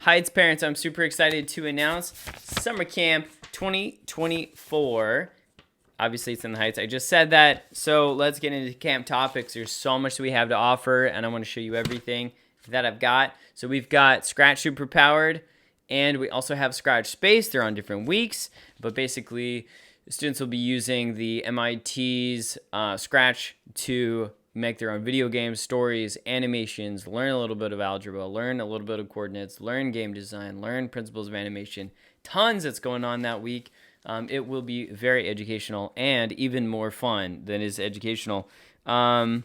Heights parents, I'm super excited to announce Summer Camp 2024. Obviously, it's in the Heights. I just said that. So let's get into camp topics. There's so much that we have to offer, and I want to show you everything that I've got. So we've got Scratch Superpowered, and we also have Scratch Space. They're on different weeks, but basically, students will be using the MIT's Scratch to make their own video games, stories, animations, learn a little bit of algebra, learn a little bit of coordinates, learn game design, learn principles of animation. Tons that's going on that week. It will be very educational and even more fun than is educational. So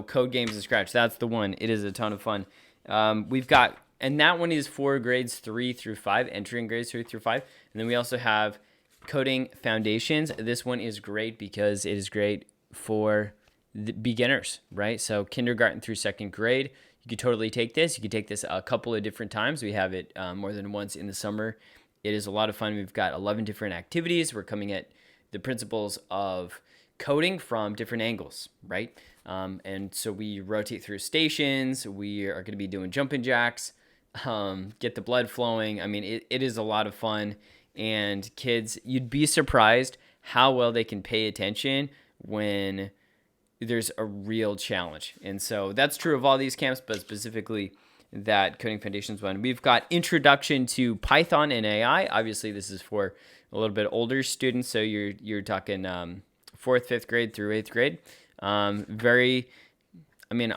Code Games and Scratch, that's the one. It is a ton of fun. We've got, and that one is for grades 3 through 5, entering grades 3 through 5. And then we also have Coding Foundations. This one is great because it is great for the beginners, right? So kindergarten through second grade, you could totally take this. You could take this a couple of different times. We have it more than once in the summer. It is a lot of fun. We've got 11 different activities. We're coming at the principles of coding from different angles, right? And so we rotate through stations. We are going to be doing jumping jacks, get the blood flowing. I mean, it is a lot of fun. And kids, you'd be surprised how well they can pay attention when there's a real challenge. And so that's true of all these camps, but specifically that Coding Foundations one. We've got Introduction to Python and AI. Obviously, this is for a little bit older students, so you're talking 4th, 5th grade through 8th grade.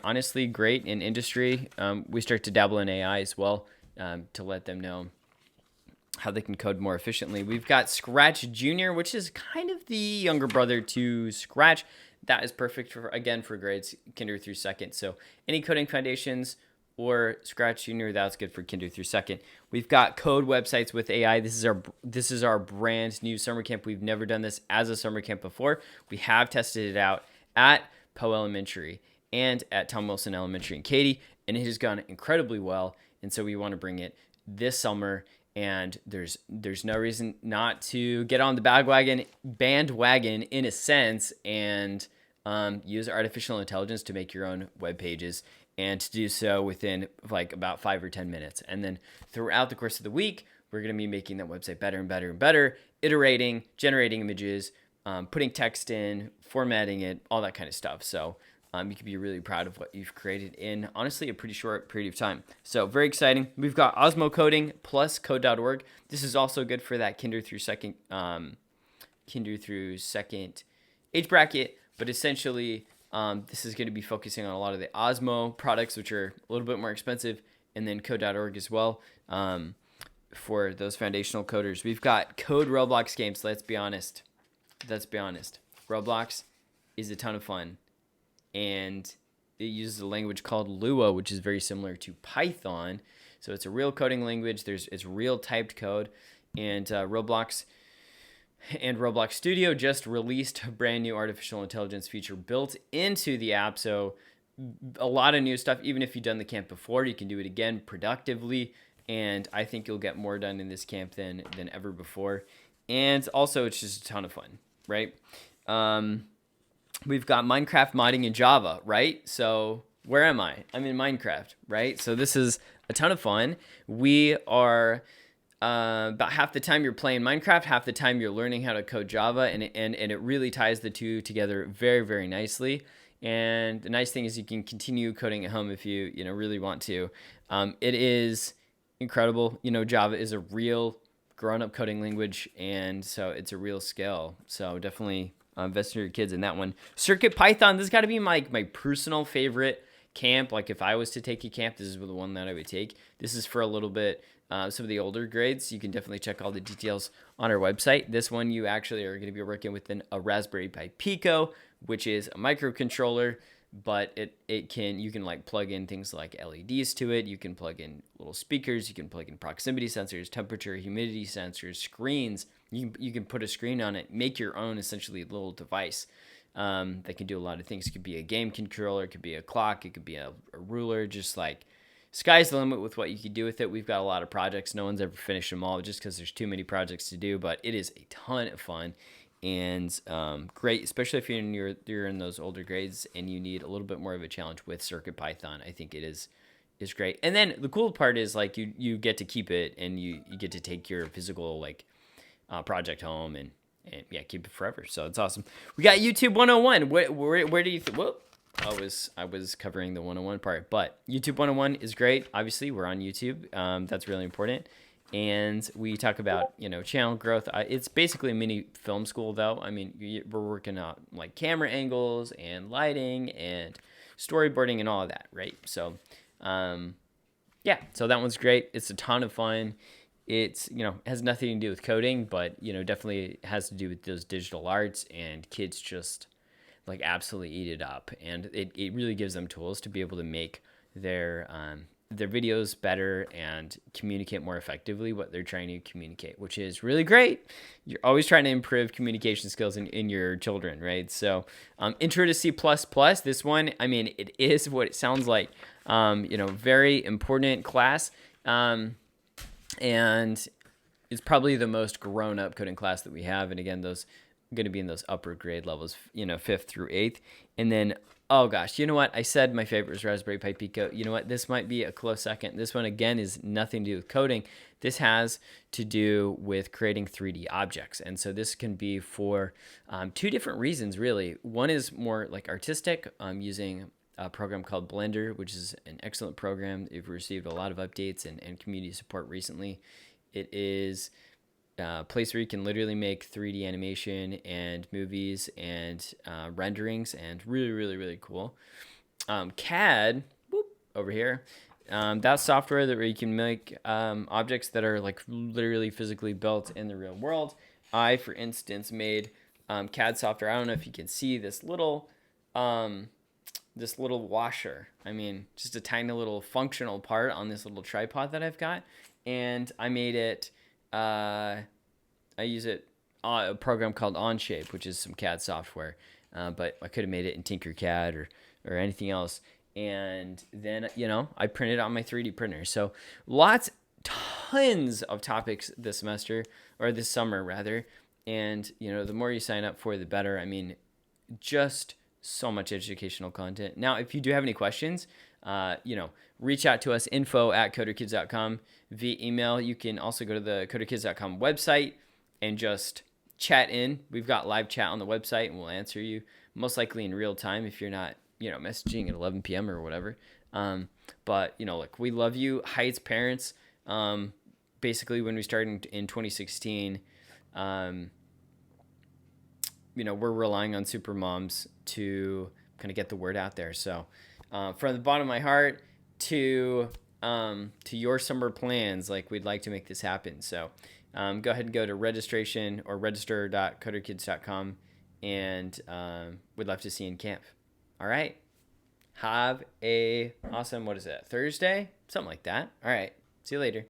Honestly, great in industry. We start to dabble in AI as well to let them know how they can code more efficiently. We've got Scratch Junior, which is kind of the younger brother to Scratch. That is perfect for grades kinder through second. So any Coding Foundations or Scratch Junior, that's good for kinder through second. We've got Code Websites with AI. This is our brand new summer camp. We've never done this as a summer camp before. We have tested it out at Poe Elementary and at Tom Wilson Elementary in Katy, and it has gone incredibly well. And so we want to bring it this summer. And there's no reason not to get on the bandwagon in a sense, and use artificial intelligence to make your own web pages, and to do so within like about 5 or 10 minutes. And then throughout the course of the week, we're going to be making that website better and better and better, iterating, generating images, putting text in, formatting it, all that kind of stuff. So you can be really proud of what you've created in, honestly, a pretty short period of time. So very exciting. We've got Osmo Coding plus Code.org. This is also good for that kinder through second age bracket. But essentially, this is going to be focusing on a lot of the Osmo products, which are a little bit more expensive, and then Code.org as well for those foundational coders. We've got Code Roblox games. Let's be honest. Roblox is a ton of fun. And it uses a language called Lua, which is very similar to Python. So it's a real coding language. It's real typed code. And Roblox Studio just released a brand new artificial intelligence feature built into the app. So a lot of new stuff. Even if you've done the camp before, you can do it again productively. And I think you'll get more done in this camp than ever before. And also, it's just a ton of fun, right? We've got Minecraft modding in Java, right? So where am I? I'm in Minecraft, right? So this is a ton of fun. We are about half the time you're playing Minecraft, half the time you're learning how to code Java, and it really ties the two together very, very nicely. And the nice thing is you can continue coding at home if you really want to. It is incredible. Java is a real grown-up coding language, and so it's a real skill. So definitely invest in your kids in that one. CircuitPython, this has got to be my personal favorite camp. Like if I was to take a camp, this is the one that I would take. This is for a little bit some of the older grades. You can definitely check all the details on our website. This one you actually are going to be working with a Raspberry Pi Pico, which is a microcontroller, but you can like plug in things like LEDs to it. You can plug in little speakers. You can plug in proximity sensors, temperature, humidity sensors, screens. You can put a screen on it, make your own essentially little device that can do a lot of things. It could be a game controller, it could be a clock, it could be a ruler, just like sky's the limit with what you can do with it. We've got a lot of projects. No one's ever finished them all just because there's too many projects to do, but it is a ton of fun and great, especially if you're in those older grades and you need a little bit more of a challenge with CircuitPython. I think it is is great. And then the cool part is like you get to keep it, and you get to take your physical like project home, and yeah, keep it forever. So it's awesome. We got YouTube 101. Where do you think? Whoa. I was covering the 101 part, but YouTube 101 is great. Obviously, we're on YouTube. That's really important. And we talk about, channel growth. It's basically a mini film school, though. I mean, we're working out like camera angles and lighting and storyboarding and all of that, right? So, yeah, so that one's great. It's a ton of fun. It's, has nothing to do with coding, but, definitely has to do with those digital arts, and kids just like absolutely eat it up. And it really gives them tools to be able to make their videos better and communicate more effectively what they're trying to communicate, which is really great. You're always trying to improve communication skills in your children, right? So Intro to C++, this one, I mean, it is what it sounds like, very important class. And it's probably the most grown-up coding class that we have. And again, those going to be in those upper grade levels, 5th through 8th. And then, oh gosh, you know what? I said my favorite was Raspberry Pi Pico. You know what? This might be a close second. This one, again, is nothing to do with coding. This has to do with creating 3D objects. And so this can be for two different reasons, really. One is more like artistic, using a program called Blender, which is an excellent program. They've received a lot of updates and community support recently. It is a place where you can literally make 3D animation and movies and renderings, and really, really, really cool. CAD, over here. That's software that where you can make objects that are like literally physically built in the real world. I, for instance, made CAD software. I don't know if you can see this little washer. I mean, just a tiny little functional part on this little tripod that I've got. And I made it, I use it on a program called Onshape, which is some CAD software. But I could have made it in Tinkercad or anything else. And then, I printed on my 3D printer. So tons of topics this semester, or this summer rather. And, the more you sign up for, the better. I mean, just so much educational content. Now, if you do have any questions, reach out to us, info@coderkids.com, via email. You can also go to the coderkids.com website and just chat in. We've got live chat on the website, and we'll answer you most likely in real time if you're not, messaging at 11 p.m. or whatever. But, look, we love you. Heights parents. Basically, when we started in 2016, we're relying on super moms to kind of get the word out there. So from the bottom of my heart to your summer plans, like, we'd like to make this happen. So go ahead and go to registration or register.coderkids.com, and we'd love to see you in camp. All right. Have a awesome, what is it, Thursday? Something like that. All right. See you later.